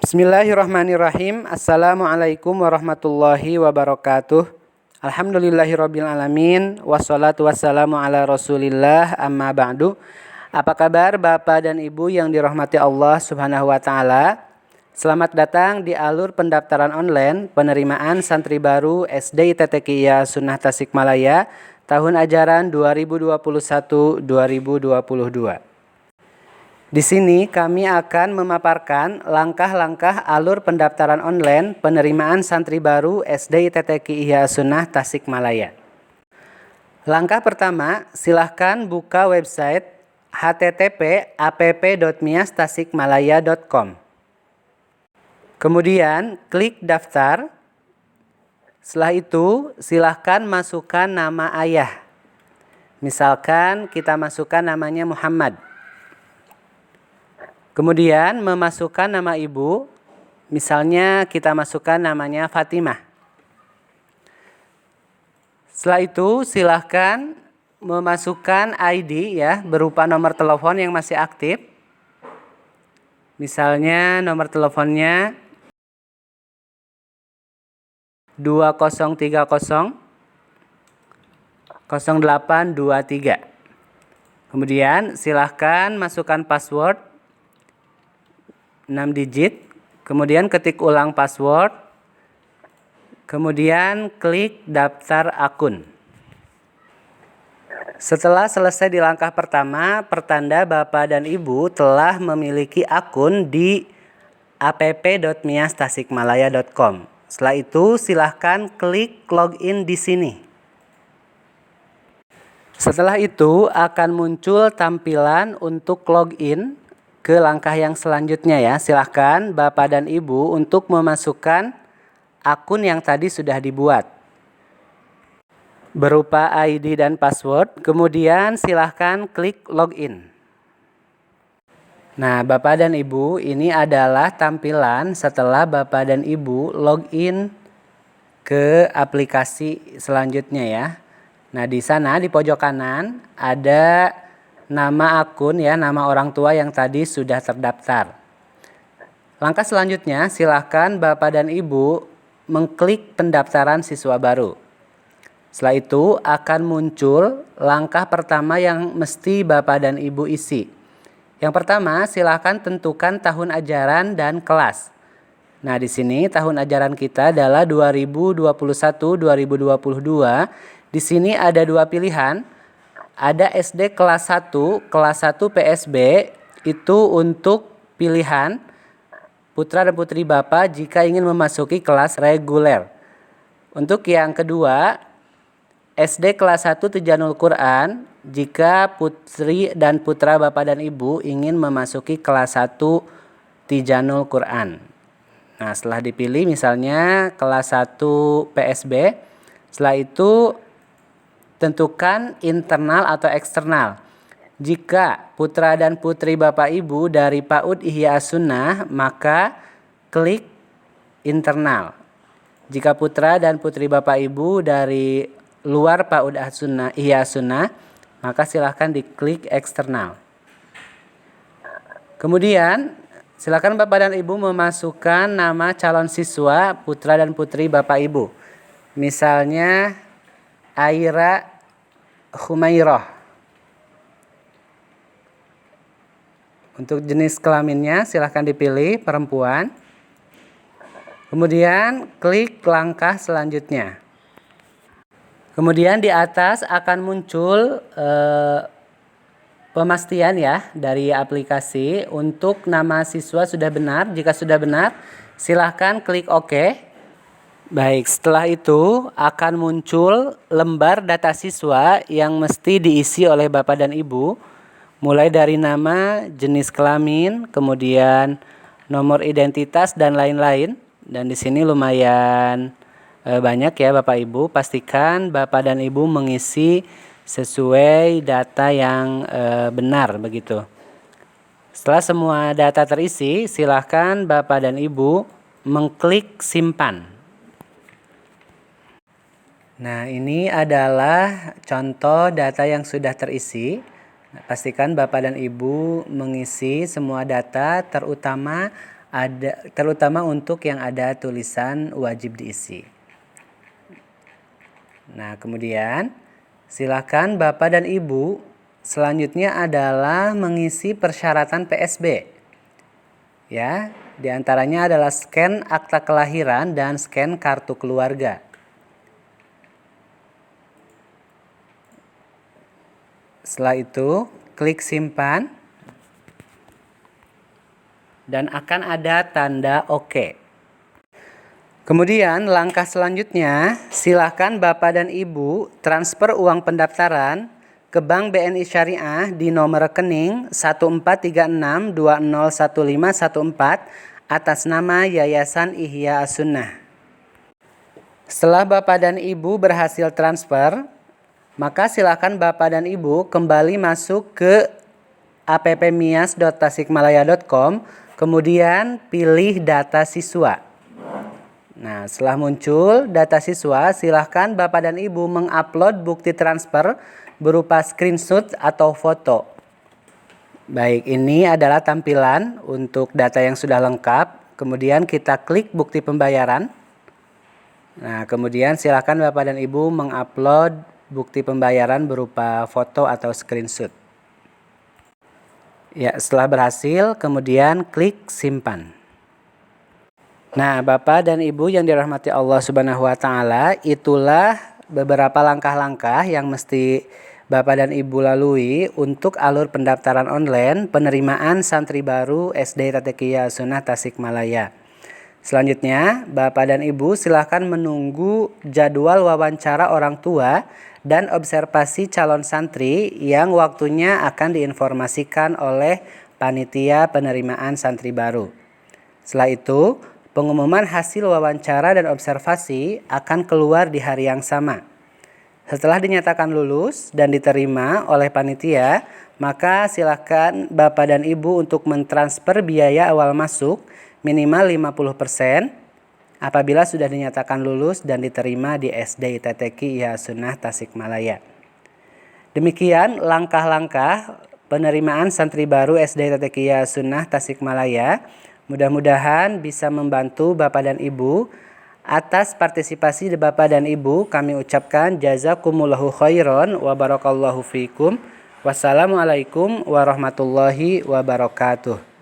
Bismillahirrahmanirrahim. Assalamualaikum warahmatullahi wabarakatuh. Alhamdulillahirabbil alamin wassalatu wassalamu ala Rasulillah amma ba'du. Apa kabar Bapak dan Ibu yang dirahmati Allah Subhanahu wa taala? Selamat datang di alur pendaftaran online penerimaan santri baru SD ITTQIA Sunnah Tasikmalaya tahun ajaran 2021-2022. Di sini kami akan memaparkan langkah-langkah alur pendaftaran online penerimaan santri baru SD ITTQIA Sunnah Tasikmalaya. Langkah pertama, silahkan buka website http://app.miastasikmalaya.com. Kemudian klik daftar. Setelah itu silahkan masukkan nama ayah. Misalkan kita masukkan namanya Muhammad. Kemudian memasukkan nama ibu, misalnya kita masukkan namanya Fatimah. Setelah itu silahkan memasukkan ID ya, berupa nomor telepon yang masih aktif. Misalnya nomor teleponnya 2030 0823. Kemudian silahkan masukkan password 6 digit, kemudian ketik ulang password, kemudian klik daftar akun. Setelah selesai di langkah pertama, pertanda Bapak dan Ibu telah memiliki akun di app.miastasikmalaya.com. Setelah itu silahkan klik login di sini. Setelah itu akan muncul tampilan untuk login ke langkah yang selanjutnya ya. Silahkan Bapak dan Ibu untuk memasukkan akun yang tadi sudah dibuat berupa ID dan password. Kemudian silahkan klik login. Nah, Bapak dan Ibu, ini adalah tampilan setelah Bapak dan Ibu login ke aplikasi selanjutnya ya. Nah, di sana di pojok kanan ada nama akun ya, nama orang tua yang tadi sudah terdaftar. Langkah selanjutnya silahkan Bapak dan Ibu mengklik pendaftaran siswa baru. Setelah itu akan muncul langkah pertama yang mesti Bapak dan Ibu isi. Yang pertama silahkan tentukan tahun ajaran dan kelas. Nah, di sini tahun ajaran kita adalah 2021-2022. Di sini ada dua pilihan. Ada SD kelas 1, kelas 1 PSB, itu untuk pilihan putra dan putri Bapak jika ingin memasuki kelas reguler. Untuk yang kedua, SD kelas 1 Tijanul Quran, jika putri dan putra Bapak dan Ibu ingin memasuki kelas 1 Tijanul Quran. Nah, setelah dipilih misalnya kelas 1 PSB, setelah itu tentukan internal atau eksternal. Jika putra dan putri Bapak Ibu dari PAUD Ihya Sunnah, maka klik internal. Jika putra dan putri Bapak Ibu dari luar PAUD Ihya Sunnah, maka silahkan diklik eksternal. Kemudian silakan Bapak dan Ibu memasukkan nama calon siswa putra dan putri Bapak Ibu. Misalnya Aira Humairah. Untuk jenis kelaminnya silahkan dipilih perempuan. Kemudian klik langkah selanjutnya. Kemudian di atas akan muncul pemastian ya dari aplikasi untuk nama siswa sudah benar. Jika sudah benar, silahkan klik OK. Baik, setelah itu akan muncul lembar data siswa yang mesti diisi oleh Bapak dan Ibu, mulai dari nama, jenis kelamin, kemudian nomor identitas dan lain-lain. Dan di sini lumayan banyak ya Bapak Ibu. Pastikan Bapak dan Ibu mengisi sesuai data yang benar begitu. Setelah semua data terisi, silahkan Bapak dan Ibu mengklik simpan. Nah, ini adalah contoh data yang sudah terisi. Pastikan Bapak dan Ibu mengisi semua data, terutama terutama untuk yang ada tulisan wajib diisi. Nah, kemudian silakan Bapak dan Ibu selanjutnya adalah mengisi persyaratan PSB. Ya, di antaranya adalah scan akta kelahiran dan scan kartu keluarga. Setelah itu, klik simpan dan akan ada tanda OK. Kemudian langkah selanjutnya, silakan Bapak dan Ibu transfer uang pendaftaran ke Bank BNI Syariah di nomor rekening 1436201514 atas nama Yayasan Ihya As-Sunnah. Setelah Bapak dan Ibu berhasil transfer, maka silakan Bapak dan Ibu kembali masuk ke appmias.tasikmalaya.com, kemudian pilih data siswa. Nah, setelah muncul data siswa, silahkan Bapak dan Ibu mengupload bukti transfer berupa screenshot atau foto. Baik, ini adalah tampilan untuk data yang sudah lengkap. Kemudian kita klik bukti pembayaran. Nah, kemudian silahkan Bapak dan Ibu mengupload bukti pembayaran berupa foto atau screenshot. Ya, setelah berhasil, kemudian klik simpan. Nah, Bapak dan Ibu yang dirahmati Allah Subhanahu wa taala, itulah beberapa langkah-langkah yang mesti Bapak dan Ibu lalui untuk alur pendaftaran online penerimaan santri baru SD Tateqiyah Sunnah Tasikmalaya. Selanjutnya, Bapak dan Ibu silakan menunggu jadwal wawancara orang tua dan observasi calon santri yang waktunya akan diinformasikan oleh panitia penerimaan santri baru. Setelah itu, pengumuman hasil wawancara dan observasi akan keluar di hari yang sama. Setelah dinyatakan lulus dan diterima oleh panitia, maka silakan Bapak dan Ibu untuk mentransfer biaya awal masuk minimal 50% apabila sudah dinyatakan lulus dan diterima di SD ITTQ Ihya Sunnah Tasikmalaya. Demikian langkah-langkah penerimaan santri baru SD ITTQ Ihya Sunnah Tasikmalaya. Mudah-mudahan bisa membantu Bapak dan Ibu. Atas partisipasi dari Bapak dan Ibu, kami ucapkan jazakumullahu khairan wa barakallahu fikum. Wassalamualaikum warahmatullahi wabarakatuh.